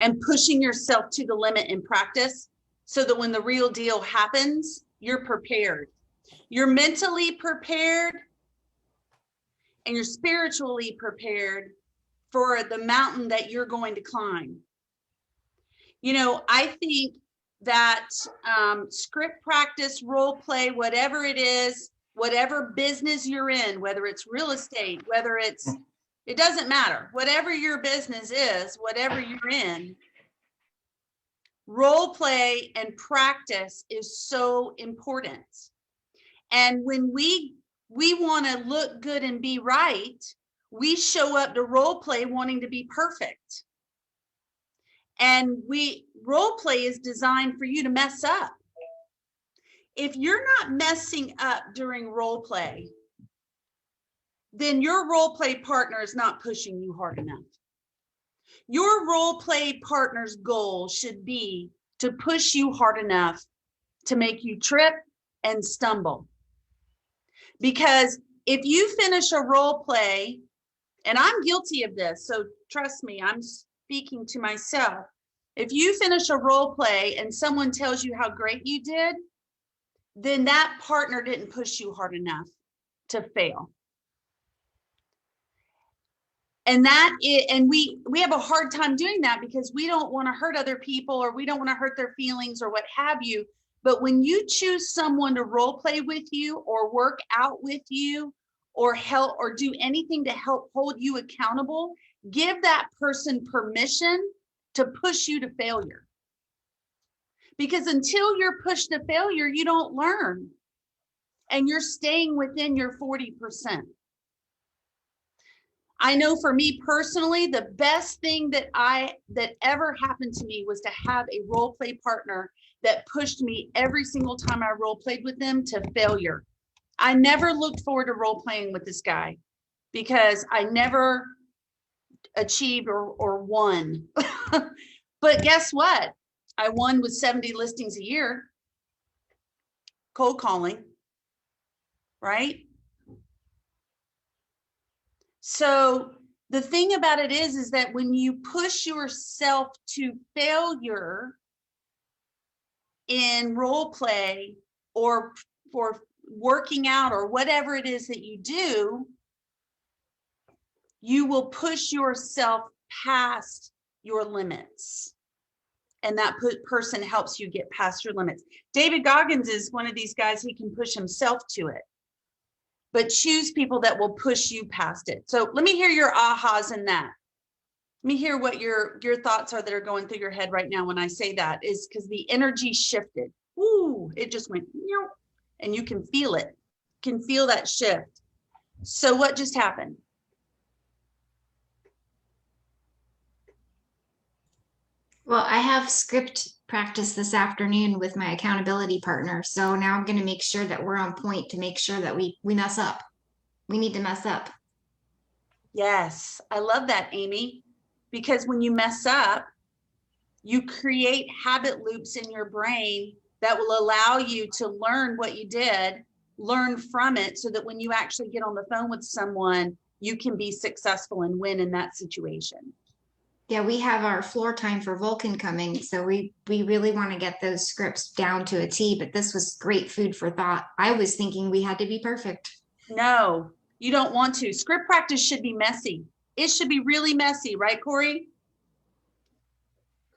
and pushing yourself to the limit in practice so that when the real deal happens, you're prepared. You're mentally prepared and you're spiritually prepared for the mountain that you're going to climb. You know, I think that script practice, role play, whatever it is, whatever business you're in, whether it's real estate, whether it's, it doesn't matter, whatever your business is, whatever you're in, role play and practice is so important. And when we want to look good and be right, we show up to role play wanting to be perfect. And role play is designed for you to mess up. If you're not messing up during role play, then your role play partner is not pushing you hard enough. Your role play partner's goal should be to push you hard enough to make you trip and stumble. Because if you finish a role play, and I'm guilty of this, so trust me, I'm speaking to myself. If you finish a role play and someone tells you how great you did, then that partner didn't push you hard enough to fail. And we have a hard time doing that because we don't want to hurt other people, or we don't want to hurt their feelings or what have you. But when you choose someone to role play with you or work out with you or help or do anything to help hold you accountable, give that person permission to push you to failure. Because until you're pushed to failure, you don't learn. And you're staying within your 40%. I know for me personally, the best thing that ever happened to me was to have a role play partner that pushed me every single time I role played with them to failure. I never looked forward to role playing with this guy because I never achieved or won. But guess what? I won with 70 listings a year, cold calling, right? So the thing about it is that when you push yourself to failure in role play or for working out or whatever it is that you do, you will push yourself past your limits. And that person helps you get past your limits. David Goggins is one of these guys, he can push himself to it. But choose people that will push you past it. So let me hear your ahas in that. Let me hear what your thoughts are that are going through your head right now when I say that, is because the energy shifted. Ooh, it just went, and you can feel it. You can feel that shift. So what just happened? Well, I have script practice this afternoon with my accountability partner. So now I'm going to make sure that we're on point to make sure that we mess up. We need to mess up. Yes, I love that, Amy, because when you mess up, you create habit loops in your brain that will allow you to learn what you did, learn from it, so that when you actually get on the phone with someone, you can be successful and win in that situation. Yeah, we have our floor time for Vulcan coming, so we really want to get those scripts down to a T, but this was great food for thought. I was thinking we had to be perfect. No, you don't want to. Script practice should be messy. It should be really messy, right, Corey?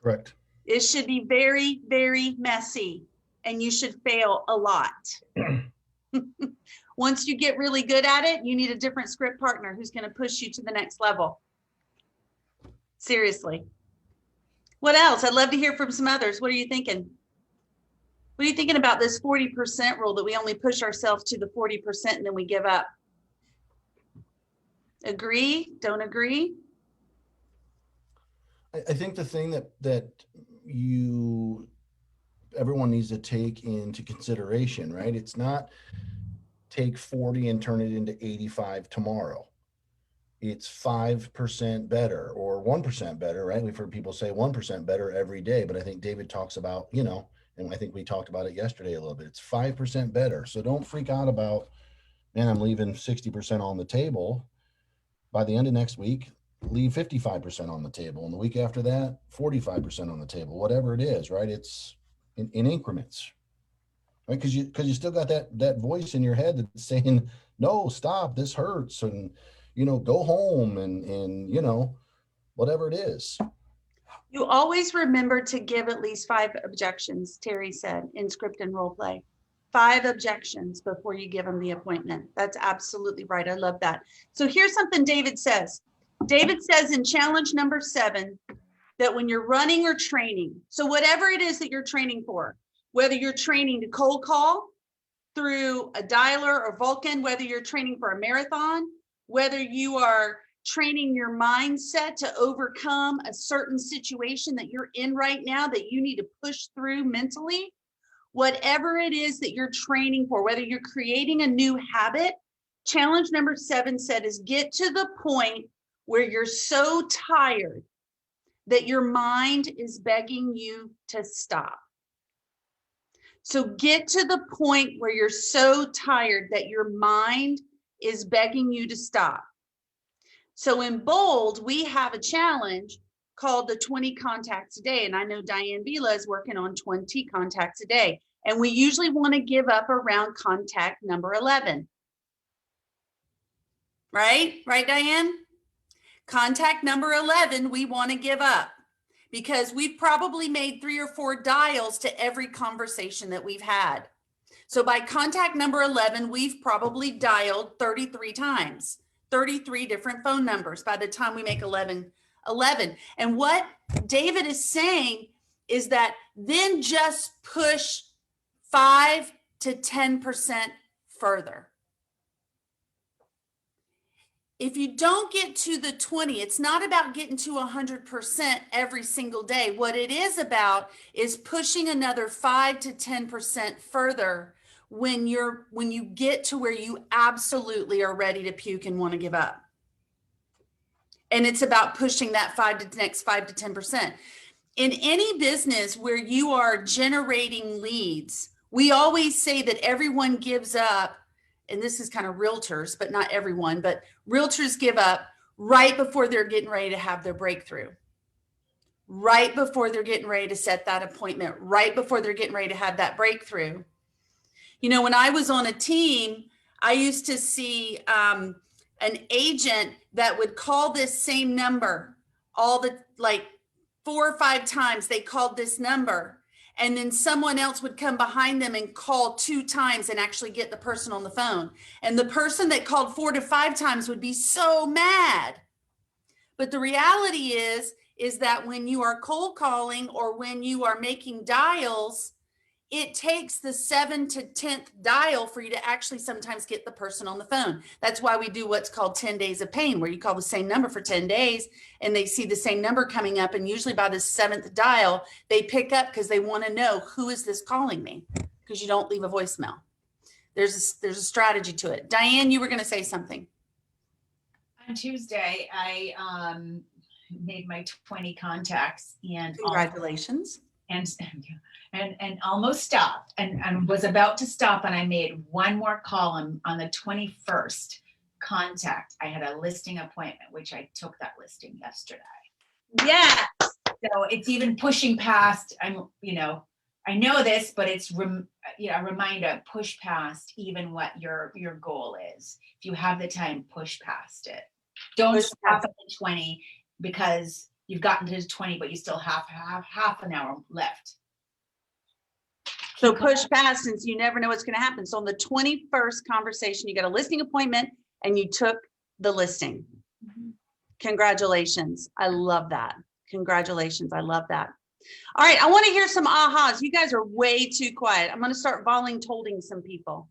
Correct. It should be very, very messy, and you should fail a lot. Once you get really good at it, you need a different script partner who's going to push you to the next level. Seriously. What else? I'd love to hear from some others. What are you thinking? What are you thinking about this 40% rule, that we only push ourselves to the 40% and then we give up? Agree? Don't agree? I think the thing that everyone needs to take into consideration, right? It's not take 40 and turn it into 85 tomorrow. It's 5% better or 1% better, right? We've heard people say 1% better every day, but I think David talks about, and I think we talked about it yesterday a little bit. It's 5% better. So don't freak out about, man, I'm leaving 60% on the table. By the end of next week, leave 55% on the table. And the week after that, 45% on the table, whatever it is, right? It's in increments, right? Because you still got that voice in your head that's saying, no, stop, this hurts, and go home, and whatever it is. You always remember to give at least 5 objections, Terry said, in script and role play. 5 objections before you give them the appointment. That's absolutely right. I love that. So here's something David says. David says in challenge number 7 that when you're running or training, so whatever it is that you're training for, whether you're training to cold call through a dialer or Vulcan, whether you're training for a marathon, whether you are training your mindset to overcome a certain situation that you're in right now that you need to push through mentally, whatever it is that you're training for, whether you're creating a new habit, challenge number 7 said is get to the point where you're so tired that your mind is begging you to stop. So get to the point where you're so tired that your mind is begging you to stop. So in Bold, we have a challenge called the 20 contacts a day. And I know Diane Vila is working on 20 contacts a day. And we usually want to give up around contact number 11. Right? Right, Diane? Contact number 11, we want to give up because we've probably made 3 or 4 dials to every conversation that we've had. So by contact number 11, we've probably dialed 33 times, 33 different phone numbers by the time we make 11. And what David is saying is that then just push 5 to 10% further. If you don't get to the 20, it's not about getting to 100% every single day. What it is about is pushing another 5 to 10% further when you get to where you absolutely are ready to puke and want to give up. And it's about pushing that next 5 to 10%. In any business where you are generating leads, we always say that everyone gives up, and this is kind of realtors, but not everyone, but realtors give up right before they're getting ready to have their breakthrough, right before they're getting ready to set that appointment, right before they're getting ready to have that breakthrough. When I was on a team, I used to see an agent that would call this same number all the 4 or 5 times. They called this number. And then someone else would come behind them and call 2 times and actually get the person on the phone. And the person that called 4 to 5 times would be so mad. But the reality is that when you are cold calling or when you are making dials, it takes the 7th to 10th dial for you to actually sometimes get the person on the phone. That's why we do what's called 10 days of pain, where you call the same number for 10 days and they see the same number coming up. And usually by the 7th dial, they pick up because they want to know, who is this calling me? Because you don't leave a voicemail. There's a strategy to it. Diane, you were going to say something. On Tuesday, I made my 20 contacts and congratulations. And almost stopped and was about to stop, and I made one more call on the 21st contact. I had a listing appointment, which I took that listing yesterday. Yes. So it's even pushing past. I know this, but it's a reminder, push past even what your goal is. If you have the time, push past it. Don't stop at the 20 because you've gotten to 20, but you still have half an hour left. So push past, since you never know what's going to happen. So on the 21st conversation, you got a listing appointment and you took the listing. Mm-hmm. Congratulations. I love that. Congratulations. I love that. All right. I want to hear some ahas. You guys are way too quiet. I'm going to start voluntolding some people.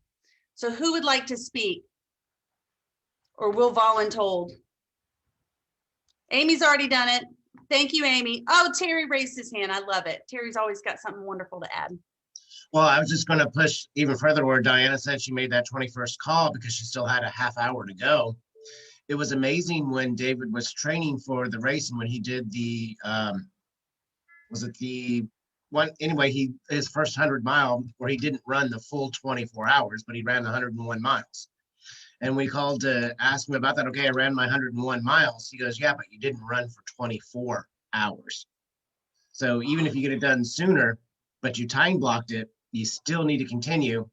So who would like to speak? Or will voluntold? Amy's already done it. Thank you, Amy. Oh, Terry raised his hand. I love it. Terry's always got something wonderful to add. Well, I was just going to push even further where Diana said she made that 21st call because she still had a half hour to go. It was amazing when David was training for the race and when he did the, his first 100 mile where he didn't run the full 24 hours, but he ran 101 miles. And we called to ask him about that. Okay, I ran my 101 miles. He goes, yeah, but you didn't run for 24 hours. So even if you get it done sooner, but you time blocked it, you still need to continue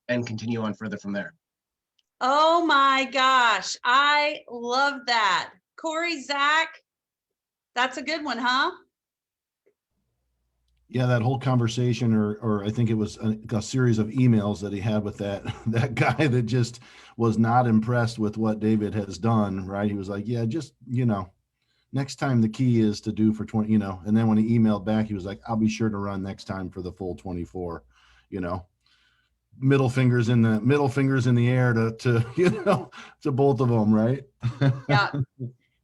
and continue on further from there. Oh my gosh, I love that. Corey, Zach, that's a good one, huh? Yeah, that whole conversation, or I think it was a series of emails that he had with that that guy that just was not impressed with what David has done, right? He was like, yeah, just, next time the key is to do for 20, and then when he emailed back, he was like, I'll be sure to run next time for the full 24, middle fingers in the air to to both of them, right? Yeah.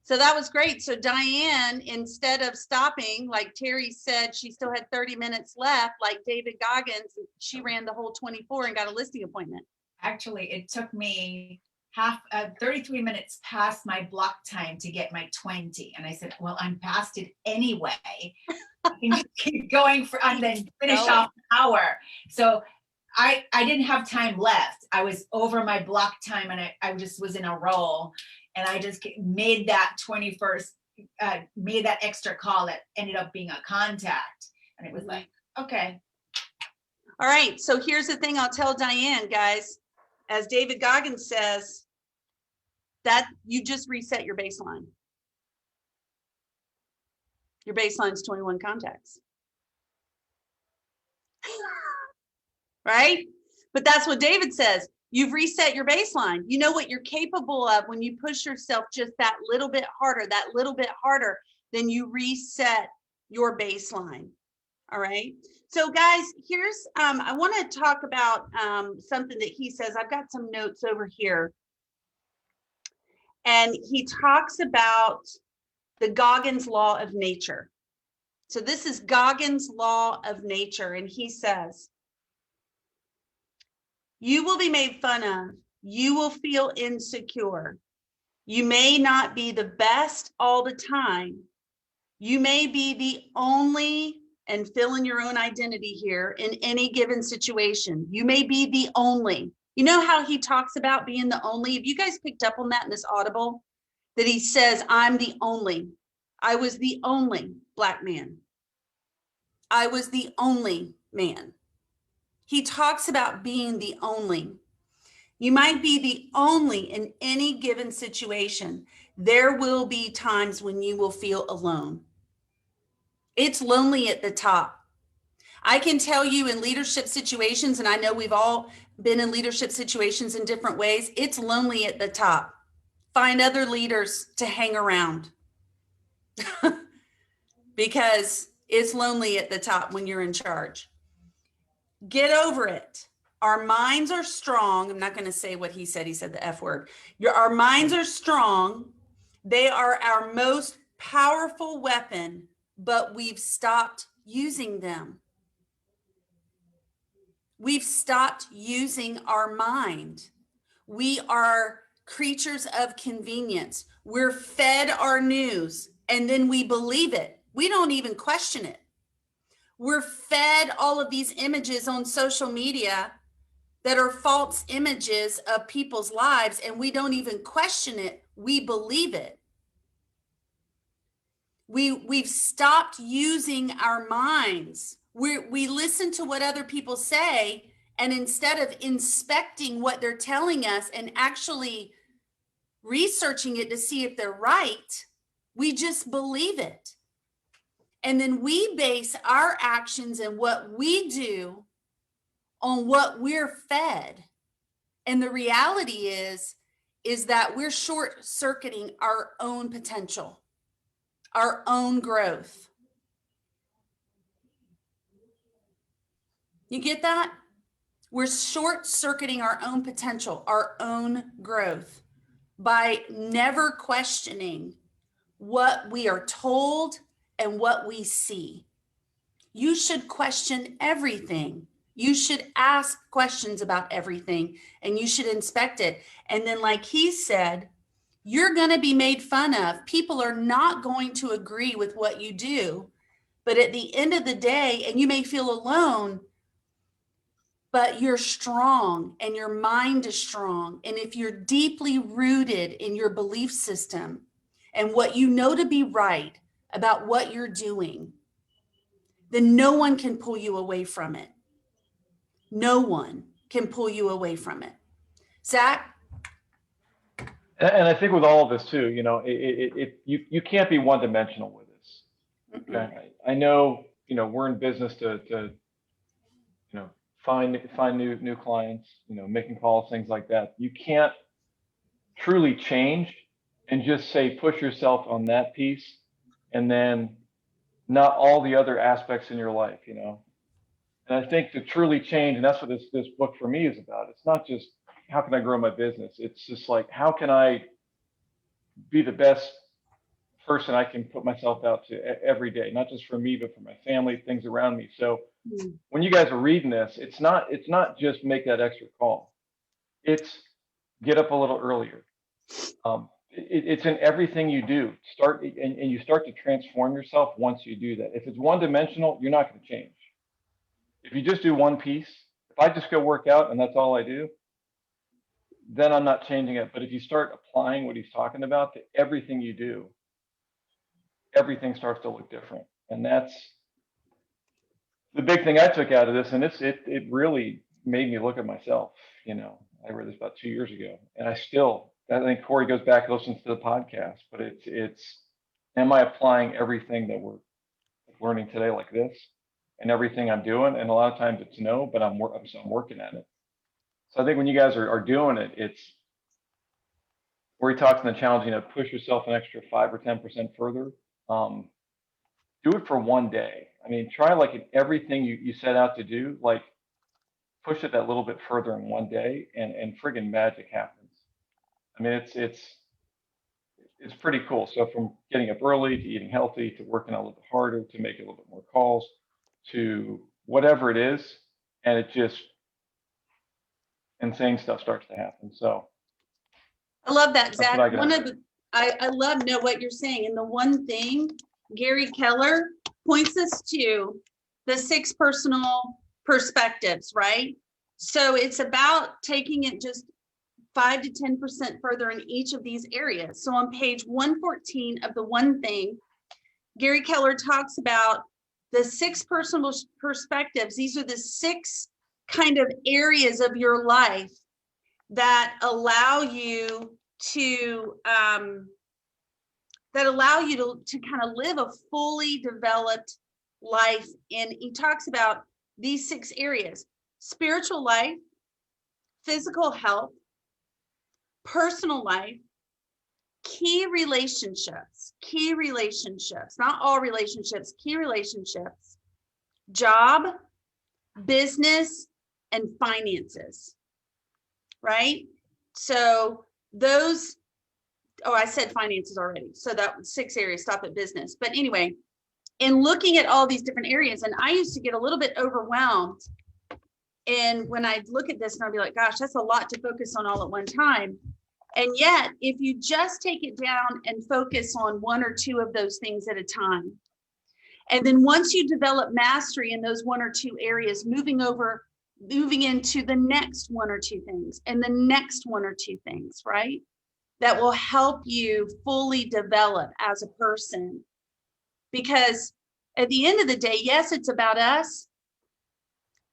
So that was great. So Diane, instead of stopping, like Terry said, she still had 30 minutes left, like David Goggins, she ran the whole 24 and got a listing appointment. Actually, it took me 33 minutes past my block time to get my 20. And I said, well, I'm past it anyway. I can just keep going and then finish off an hour. So I didn't have time left. I was over my block time and I just was in a roll. And I just made that 21st, made that extra call that ended up being a contact. And it was like, okay. All right. So here's the thing I'll tell Diane, guys, as David Goggins says, that you just reset your baseline. Your baseline is 21 contacts. Right? But that's what David says. You've reset your baseline. You know what you're capable of when you push yourself just that little bit harder, then you reset your baseline. All right. So guys, here's, I want to talk about something that he says. I've got some notes over here. And he talks about the Goggins law of nature. So this is Goggins law of nature. And he says, you will be made fun of. You will feel insecure. You may not be the best all the time. You may be the only, and fill in your own identity here, in any given situation. You may be the only. You know how he talks about being the only? Have you guys picked up on that in this audible? That he says, I'm the only. I was the only Black man. I was the only man. He talks about being the only. You might be the only in any given situation. There will be times when you will feel alone. It's lonely at the top. I can tell you in leadership situations, and I know we've all been in leadership situations in different ways, it's lonely at the top. Find other leaders to hang around because it's lonely at the top when you're in charge. Get over it. Our minds are strong. I'm not going to say what he said. He said the F word. Our minds are strong. They are our most powerful weapon, but we've stopped using them. We've stopped using our mind. We are creatures of convenience. We're fed our news and then we believe it. We don't even question it. We're fed all of these images on social media that are false images of people's lives, and we don't even question it. We believe it. We've stopped using our minds. We listen to what other people say, and instead of inspecting what they're telling us and actually researching it to see if they're right, we just believe it. And then we base our actions and what we do on what we're fed. And the reality is that we're short-circuiting our own potential, our own growth. You get that? We're short-circuiting our own potential, our own growth by never questioning what we are told and what we see. You should question everything. You should ask questions about everything and you should inspect it. And then, like he said, you're going to be made fun of. People are not going to agree with what you do. But at the end of the day, and you may feel alone, but you're strong and your mind is strong. And if you're deeply rooted in your belief system and what you know to be right about what you're doing, then no one can pull you away from it. No one can pull you away from it. Zach? And I think with all of this too, you can't be one dimensional with this. Okay? I know, we're in business to find new clients, making calls, things like that. You can't truly change and just say push yourself on that piece and then not all the other aspects in your life, And I think to truly change, and that's what this book for me is about. It's not just how can I grow my business. It's just like how can I be the best person I can put myself out to every day, not just for me, but for my family, things around me. So when you guys are reading this, it's not just make that extra call. It's get up a little earlier. It's in everything you do. Start and you start to transform yourself once you do that. If it's one dimensional, you're not going to change. If you just do one piece, if I just go work out and that's all I do, then I'm not changing it. But if you start applying what he's talking about to everything you do, everything starts to look different. And that's the big thing I took out of this. And it really made me look at myself. I read this about 2 years ago, and I think Corey goes back and listens to the podcast, but it's am I applying everything that we're learning today like this and everything I'm doing? And a lot of times it's no, but I'm working at it. So I think when you guys are doing it, it's where he talks in the challenge, push yourself an extra 5 or 10% further. Do it for one day. I mean, try like in everything you set out to do, like push it that little bit further in one day and friggin' magic happens. I mean, it's pretty cool. So from getting up early to eating healthy to working a little bit harder to making a little bit more calls to whatever it is, and it just insane stuff starts to happen. So I love that, that's Zach. what I got. I love what you're saying. And the one thing Gary Keller points us to the 6 personal perspectives, right? So it's about taking it just 5 to 10% further in each of these areas. So on page 114 of the one thing, Gary Keller talks about the 6 personal perspectives. These are the 6 kind of areas of your life that allow you to kind of live a fully developed life. And he talks about these 6 areas: spiritual life, physical health, personal life, key relationships, not all relationships, key relationships, job, business, and finances, right? So those, I said finances already. So that was 6 areas, stop at business. But anyway, in looking at all these different areas, and I used to get a little bit overwhelmed. And when I look at this and I'll be like, gosh, that's a lot to focus on all at one time. And yet, if you just take it down and focus on 1 or 2 of those things at a time, and then once you develop mastery in those 1 or 2 areas, moving into the next 1 or 2 things and the next 1 or 2 things, right? That will help you fully develop as a person. Because at the end of the day, yes, it's about us,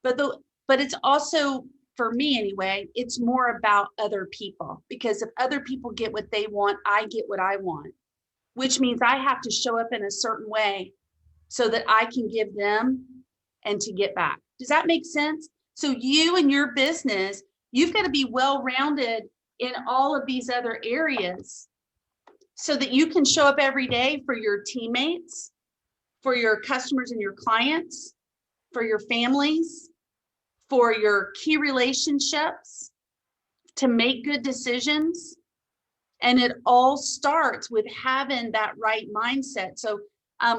but it's also, for me anyway, it's more about other people. Because if other people get what they want, I get what I want, which means I have to show up in a certain way so that I can give them and to get back. Does that make sense? So you and your business, you've got to be well-rounded in all of these other areas so that you can show up every day for your teammates, for your customers and your clients, for your families, for your key relationships, to make good decisions. And it all starts with having that right mindset. So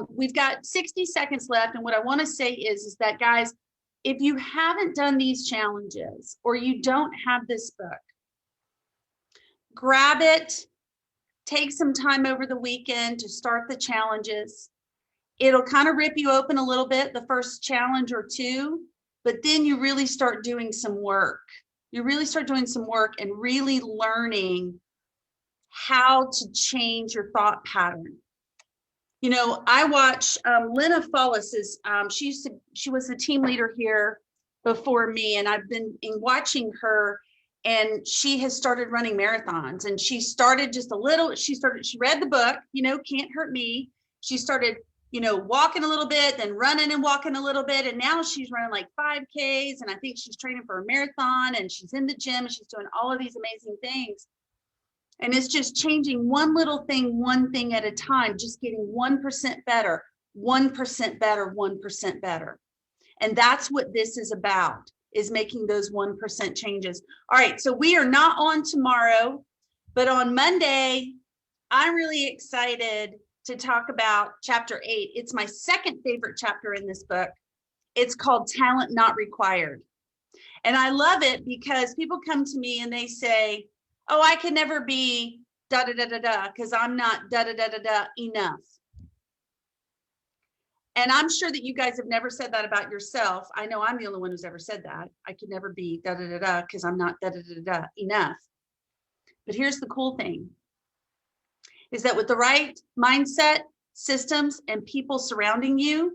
we've got 60 seconds left. And what I want to say is that, guys, if you haven't done these challenges or you don't have this book, grab it, take some time over the weekend to start the challenges. It'll kind of rip you open a little bit, the first challenge or 2, but then you really start doing some work. You really start doing some work and really learning how to change your thought pattern. You know, I watch Lena Follis is she was the team leader here before me, and I've been watching her, and she has started running marathons, and she started just a little, she read the book, you know, Can't Hurt Me. She started, you know, walking a little bit, then running and walking a little bit, and now she's running like 5Ks, and I think she's training for a marathon, and she's in the gym, and she's doing all of these amazing things. And it's just changing one little thing, one thing at a time, just getting 1% better, 1% better, 1% better. And that's what this is about, is making those 1% changes. All right, so we are not on tomorrow, but on Monday, I'm really excited to talk about chapter 8. It's my second favorite chapter in this book. It's called Talent Not Required. And I love it because people come to me and they say, oh, I can never be da da da da da because I'm not da da da da da enough. And I'm sure that you guys have never said that about yourself. I know I'm the only one who's ever said that. I could never be da da da da because I'm not da da da da enough. But here's the cool thing, is that with the right mindset, systems, and people surrounding you,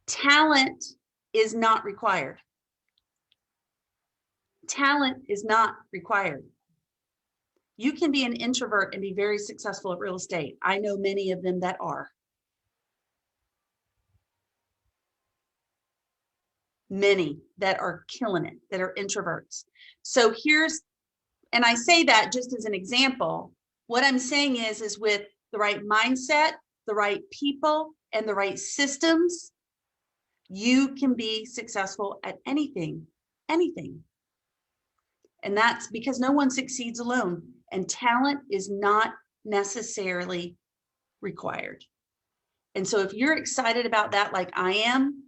talent is not required. Talent is not required. You can be an introvert and be very successful at real estate. I know many of them that are. Many that are killing it, that are introverts. So here's, and I say that just as an example. What I'm saying is with the right mindset, the right people, and the right systems, you can be successful at anything, anything. And that's because no one succeeds alone, and talent is not necessarily required. And so if you're excited about that, like I am,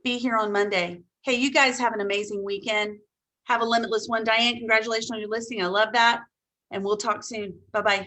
be here on Monday. Hey, you guys have an amazing weekend. Have a limitless one. Diane, congratulations on your listing. I love that. And we'll talk soon. Bye-bye.